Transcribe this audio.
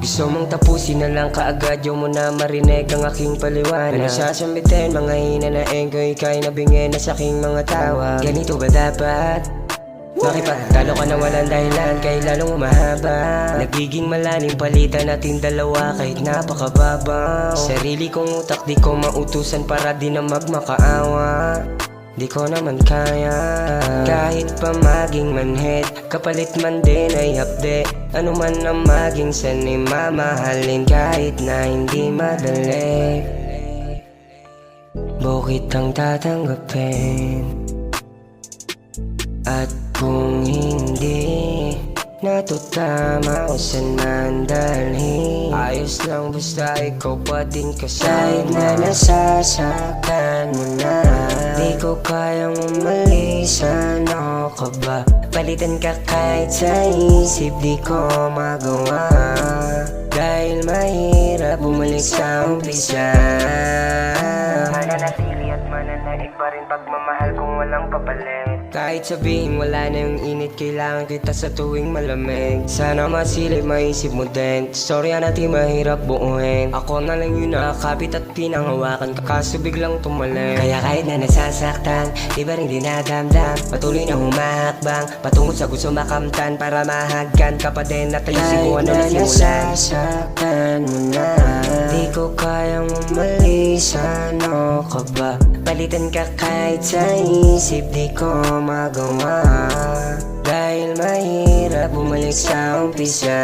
Gusto mong tapusin na lang kaagad, yung mo na marinig ang aking paliwanag. Na nasasambitin, mga hinanain ko, ika'y nabingin na sa aking mga tawag. Ganito ba dapat? Makipagtalo ka na walang dahilan, kay lalong umahaba. Nagiging malalim palitan natin dalawa kahit napakababaw. Sarili kong utak di ko mautusan para di na magmakaawa. Di ko naman kaya kahit pa maging manhid, kapalit man din ay hapde. Ano man ang maging sanay, mamahalin kahit na hindi madali. Bukit ang tatanggapin, at kung hindi natutama o saan man dalhin, ayos lang basta ikaw pa din kasi. Kahit na nasasaktan mo na, di ko kayang umalis, ano ka ba? Palitan ka kahit sa isip, di ko magawa. Dahil mahirap bumalik sa umpisa. Mananatili at mananaig pa rin pagmamahal kung walang papalit. Kahit sabihin wala na yung init, kailangan kita sa tuwing malamig. Sana masilip maisip mo din, storya natin mahirap buuin. Ako na lang yung nakakapit at pinangawakan ka, kaso biglang tumalim. Kaya kahit na nasasaktan, di ba rin dinadamdam, patuloy na humahakbang patungo sa gusto makamtan, para mahagkan ka pa din at ayusin kung ano na simulan. Nasasaktan mo na, di ko kayang umalis, ano ka ba? Palitan ka kahit sa isip, di ko magawa. Dahil mahirap bumalik sa umpisa.